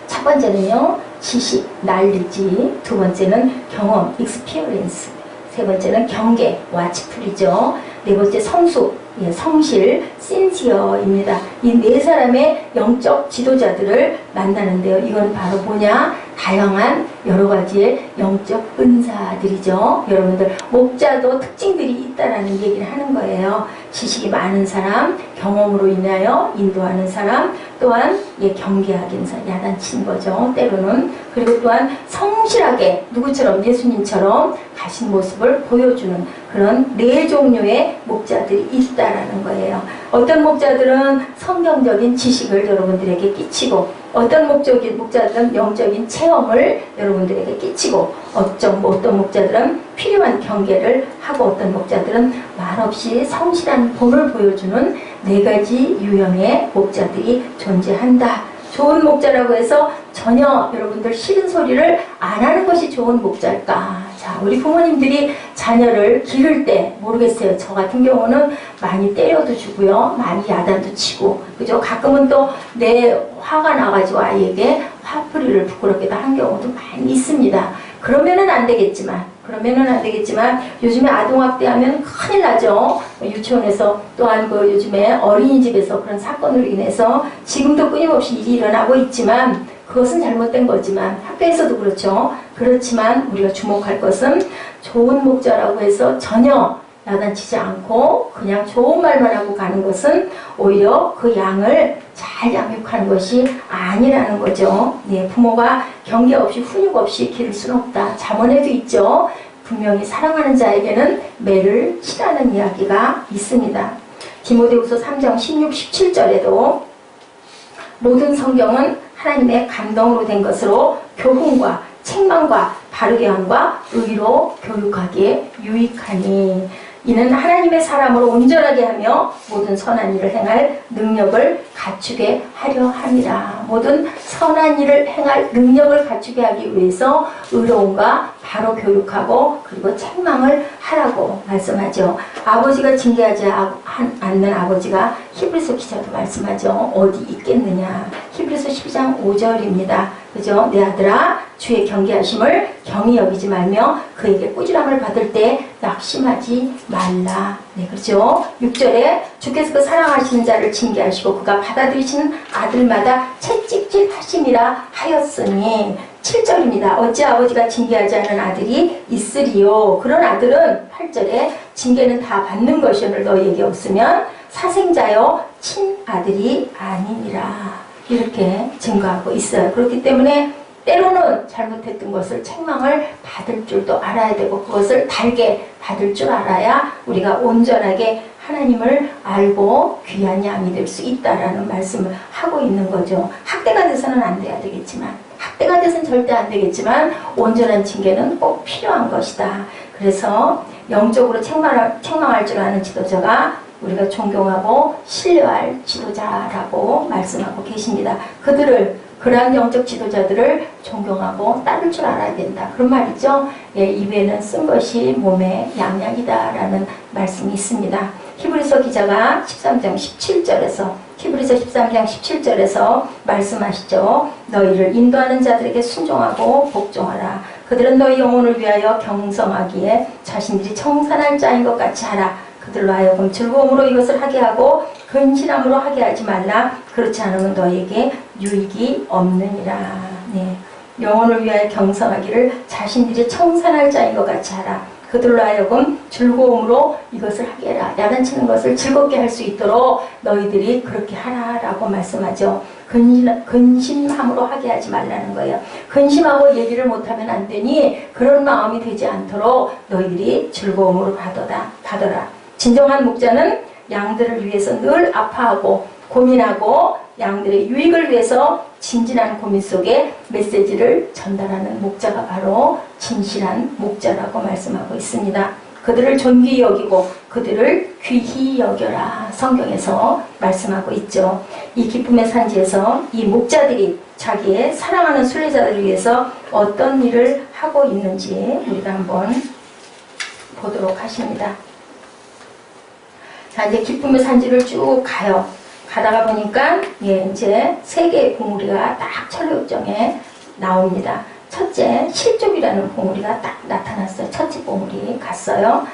A: 첫 번째는요, 지식, 날리지. 두 번째는 경험, experience. 세 번째는 경계, watchful이죠. 네 번째 성수, 성실, sincere입니다. 이 4사람의 영적 지도자들을 만나는데요. 이건 바로 뭐냐? 다양한 여러 가지의 영적 은사들이죠. 여러분들 목자도 특징들이 있다라는 얘기를 하는 거예요. 지식이 많은 사람, 경험으로 인하여 인도하는 사람, 또한 경계하게 야단치는 거죠. 때로는. 그리고 또한 성실하게 누구처럼 예수님처럼 가신 모습을 보여주는 그런 4종류의 목자들이 있다라는 거예요. 어떤 목자들은 성경적인 지식을 여러분들에게 끼치고, 어떤 목자들은 영적인 체험을 여러분들에게 끼치고, 어떤 목자들은 필요한 경계를 하고, 어떤 목자들은 말없이 성실한 본을 보여주는 4가지 유형의 목자들이 존재한다. 좋은 목자라고 해서 전혀 여러분들 싫은 소리를 안 하는 것이 좋은 목자일까? 자, 우리 부모님들이 자녀를 기를 때 모르겠어요. 저 같은 경우는 많이 때려도 주고요, 많이 야단도 치고, 그죠? 가끔은 또 내 화가 나가지고 아이에게 화풀이를 부끄럽게도 한 경우도 많이 있습니다. 그러면은 안 되겠지만 요즘에 아동학대하면 큰일 나죠. 유치원에서 또한 그 요즘에 어린이집에서 그런 사건으로 인해서 지금도 끊임없이 일이 일어나고 있지만 그 그것은 잘못된 거지만 학교에서도 그렇죠. 그렇지만 우리가 주목할 것은 좋은 목자라고 해서 전혀 야단치지 않고 그냥 좋은 말만 하고 가는 것은 오히려 그 양을 잘 양육하는 것이 아니라는 거죠. 예, 부모가 경계 없이 훈육 없이 기를 수는 없다. 잠언에도 있죠. 분명히 사랑하는 자에게는 매를 치라는 이야기가 있습니다. 디모데후서 3장 16, 17절에도 모든 성경은 하나님의 감동으로 된 것으로 교훈과 책망과 바르게 함과 의로 교육하기에 유익하니 이는 하나님의 사람으로 온전하게 하며 모든 선한 일을 행할 능력을 갖추게 하려 함이라. 모든 선한 일을 행할 능력을 갖추게 하기 위해서 의로움과 바로 교육하고 그리고 책망을 하라고 말씀하죠. 아버지가 징계하지 않는 아버지가 히브리서 기자도 말씀하죠. 어디 있겠느냐. 히브리서 10장 5절입니다. 그죠? 내 아들아 주의 경계하심을 경히 여기지 말며 그에게 꾸지람을 받을 때 낙심하지 말라. 네, 그렇죠? 6절에 주께서 그 사랑하시는 자를 징계하시고 그가 받아들이시는 아들마다 채찍질 하심이라 하였으니 7절입니다. 어찌 아버지가 징계하지 않은 아들이 있으리요. 그런 아들은 8절에 징계는 다 받는 것이오늘 너희에게 없으면 사생자여 친아들이 아니니라. 이렇게 증거하고 있어요. 그렇기 때문에 때로는 잘못했던 것을 책망을 받을 줄도 알아야 되고 그것을 달게 받을 줄 알아야 우리가 온전하게 하나님을 알고 귀한 양이 될 수 있다라는 말씀을 하고 있는 거죠. 학대가 돼서는 안 돼야 되겠지만 학대가 돼서는 절대 안 되겠지만 온전한 징계는 꼭 필요한 것이다. 그래서 영적으로 책망할 줄 아는 지도자가 우리가 존경하고 신뢰할 지도자라고 말씀하고 계십니다. 그러한 영적 지도자들을 존경하고 따를 줄 알아야 된다. 그런 말이죠. 예, 입에는 쓴 것이 몸의 양약이다라는 말씀이 있습니다. 히브리서 기자가 13장 17절에서 말씀하시죠. 너희를 인도하는 자들에게 순종하고 복종하라. 그들은 너희 영혼을 위하여 경성하기에 자신들이 청산할 자인 것 같이 하라. 그들로 하여금 즐거움으로 이것을 하게 하고 근신함으로 하게 하지 말라. 그렇지 않으면 너희에게 유익이 없느니라. 네. 영혼을 위하여 경성하기를 자신들이 청산할 자인 것 같이 하라. 그들로 하여금 즐거움으로 이것을 하게 해라. 야단치는 것을 즐겁게 할 수 있도록 너희들이 그렇게 하라라고 말씀하죠. 근심함으로 하게 하지 말라는 거예요. 근심하고 얘기를 못하면 안 되니 그런 마음이 되지 않도록 너희들이 즐거움으로 받아라. 진정한 목자는 양들을 위해서 늘 아파하고 고민하고 양들의 유익을 위해서 진진한 고민 속에 메시지를 전달하는 목자가 바로 진실한 목자라고 말씀하고 있습니다. 그들을 존귀히 여기고 그들을 귀히 여겨라. 성경에서 말씀하고 있죠. 이 기쁨의 산지에서 이 목자들이 자기의 사랑하는 순례자들을 위해서 어떤 일을 하고 있는지 우리가 한번 보도록 하십니다. 자, 이제 기쁨의 산지를 쭉 가요. 가다가 보니까 이제 세 개의 봉우리가 딱 철로역정에 나옵니다. 첫째, 실족이라는 봉우리가 딱 나타났어요. 첫째 봉우리 갔어요.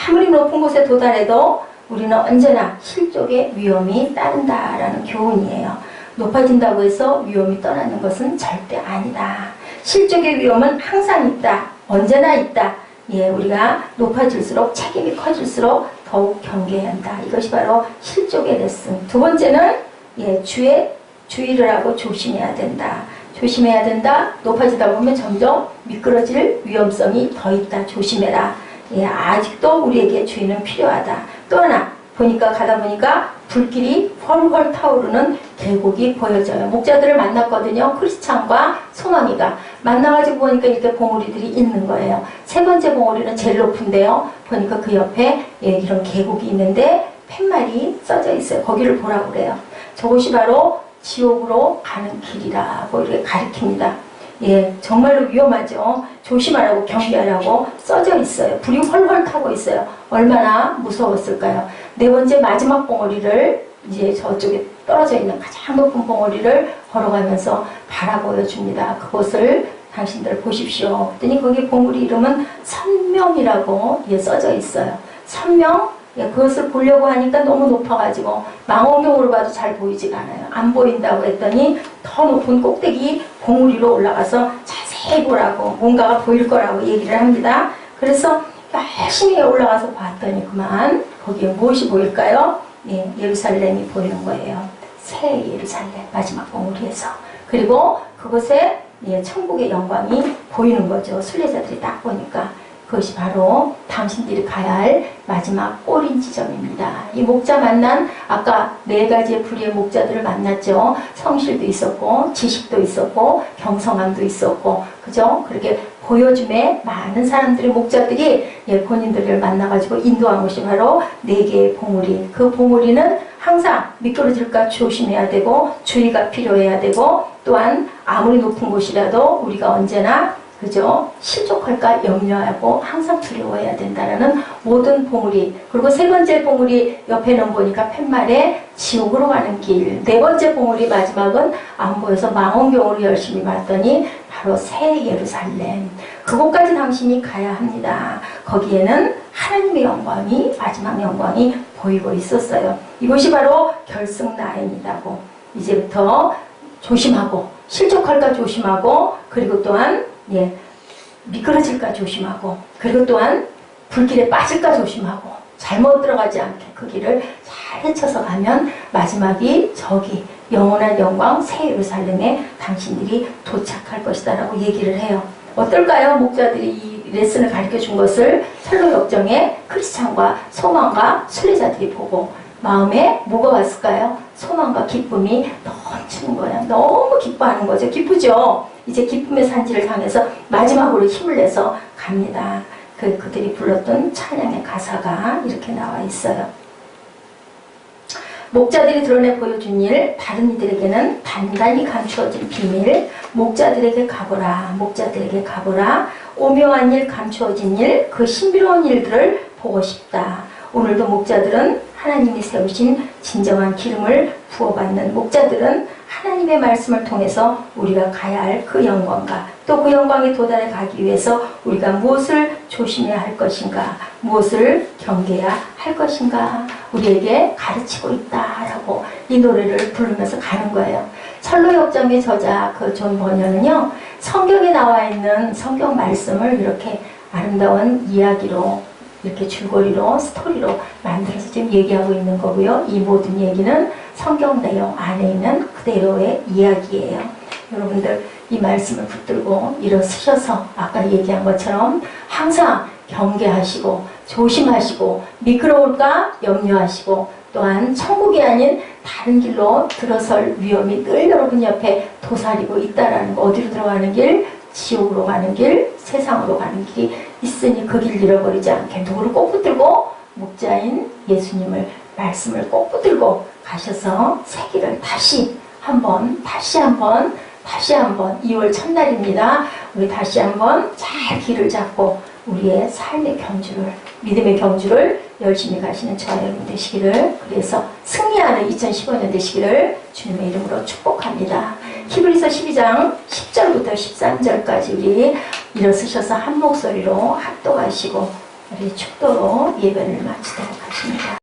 A: 아무리 높은 곳에 도달해도 우리는 언제나 실족의 위험이 따른다라는 교훈이에요. 높아진다고 해서 위험이 떠나는 것은 절대 아니다. 실족의 위험은 항상 있다. 언제나 있다. 우리가 높아질수록 책임이 커질수록 더욱 경계해야 한다. 이것이 바로 실족의 레슨. 두 번째는 주의를 하고 조심해야 된다. 조심해야 된다. 높아지다 보면 점점 미끄러질 위험성이 더 있다. 조심해라. 아직도 우리에게 주의는 필요하다. 또 하나 가다 보니까 불길이 헐헐 타오르는 계곡이 보여져요. 목자들을 만났거든요. 크리스찬과 소망이가 만나가지고 보니까 이렇게 봉우리들이 있는 거예요. 세 번째 봉우리는 제일 높은데요. 보니까 그 옆에 이런 계곡이 있는데 팻말이 써져 있어요. 거기를 보라고 그래요. 저것이 바로 지옥으로 가는 길이라고 이렇게 가리킵니다. 정말로 위험하죠. 조심하라고 경계하라고 써져 있어요. 불이 헐헐 타고 있어요. 얼마나 무서웠을까요? 네 번째 마지막 봉우리를 이제 저쪽에 떨어져 있는 가장 높은 봉우리를 걸어가면서 바라보여 줍니다. 그곳을 당신들 보십시오. 그랬더니 거기 봉우리 이름은 선명이라고 써져 있어요. 선명, 예, 그것을 보려고 하니까 너무 높아가지고 망원경으로 봐도 잘 보이지가 않아요. 안 보인다고 했더니 더 높은 꼭대기 봉우리로 올라가서 자세히 보라고, 뭔가가 보일 거라고 얘기를 합니다. 그래서 열심히 올라가서 봤더니 그만 거기에 무엇이 보일까요? 예, 예루살렘이 보이는 거예요. 새 예루살렘, 마지막 봉우리에서. 그리고 그곳에 예, 천국의 영광이 보이는 거죠. 순례자들이 딱 보니까. 그것이 바로 당신들이 가야 할 마지막 꼬린 지점입니다. 이 목자 만난 아까 4가지의 부류의 목자들을 만났죠. 성실도 있었고 지식도 있었고 경성함도 있었고 그죠? 그렇게 보여줌에 많은 사람들의 목자들이 예, 본인들을 만나가지고 인도한 것이 바로 4개의 봉우리. 그 봉우리는 항상 미끄러질까 조심해야 되고 주의가 필요해야 되고 또한 아무리 높은 곳이라도 우리가 언제나 그죠? 실족할까 염려하고 항상 두려워해야 된다라는 모든 봉우리. 그리고 3번째 봉우리 옆에는 보니까 팻말에 지옥으로 가는 길. 4번째 봉우리 마지막은 안 보여서 망원경으로 열심히 봤더니 바로 새 예루살렘. 그곳까지 당신이 가야 합니다. 거기에는 하나님의 영광이 마지막 영광이 보이고 있었어요. 이것이 바로 결승라인이라고. 이제부터 조심하고 실족할까 조심하고 그리고 또한 예, 미끄러질까 조심하고 그리고 또한 불길에 빠질까 조심하고 잘못 들어가지 않게 그 길을 잘 헤쳐서 가면 마지막이 저기 영원한 영광 새 예루살렘에 당신들이 도착할 것이다 라고 얘기를 해요. 어떨까요? 목자들이 이 레슨을 가르쳐 준 것을 철로 역정에 크리스찬과 소망과 순례자들이 보고 마음에 뭐가 왔을까요? 소망과 기쁨이 넘치는 거예요. 너무 기뻐하는 거죠. 기쁘죠? 이제 기쁨의 산지를 향해서 마지막으로 힘을 내서 갑니다. 그들이 불렀던 찬양의 가사가 이렇게 나와 있어요. 목자들이 드러내 보여준 일, 다른 이들에게는 단단히 감추어진 비밀, 목자들에게 가보라, 목자들에게 가보라, 오묘한 일, 감추어진 일, 그 신비로운 일들을 보고 싶다. 오늘도 목자들은 하나님이 세우신 진정한 기름을 부어받는 목자들은 하나님의 말씀을 통해서 우리가 가야 할 그 영광과 또 그 영광에 도달해 가기 위해서 우리가 무엇을 조심해야 할 것인가, 무엇을 경계해야 할 것인가 우리에게 가르치고 있다라고 이 노래를 부르면서 가는 거예요. 철로역정의 저자 그 존 버녀는요, 성경에 나와 있는 성경 말씀을 이렇게 아름다운 이야기로 이렇게 줄거리로 스토리로 만들어서 지금 얘기하고 있는 거고요. 이 모든 얘기는 성경 내용 안에 있는 그대로의 이야기예요. 여러분들 이 말씀을 붙들고 일어서셔서 아까 얘기한 것처럼 항상 경계하시고 조심하시고 미끄러울까 염려하시고 또한 천국이 아닌 다른 길로 들어설 위험이 늘 여러분 옆에 도사리고 있다라는 거. 어디로 들어가는 길? 지옥으로 가는 길, 세상으로 가는 길이 있으니 그 길 잃어버리지 않게 누구를 꼭 붙들고 목자인 예수님을 말씀을 꼭 붙들고 가셔서 새 길을 다시 한번 2월 첫날입니다. 우리 다시 한번 잘 길을 잡고 우리의 삶의 경주를 믿음의 경주를 열심히 가시는 저와 여러분 되시기를, 그래서 승리하는 2015년 되시기를 주님의 이름으로 축복합니다. 히브리서 12장 10절부터 13절까지 우리 일어서셔서 한 목소리로 합독하시고 우리 축도로 예배를 마치도록 하십니다.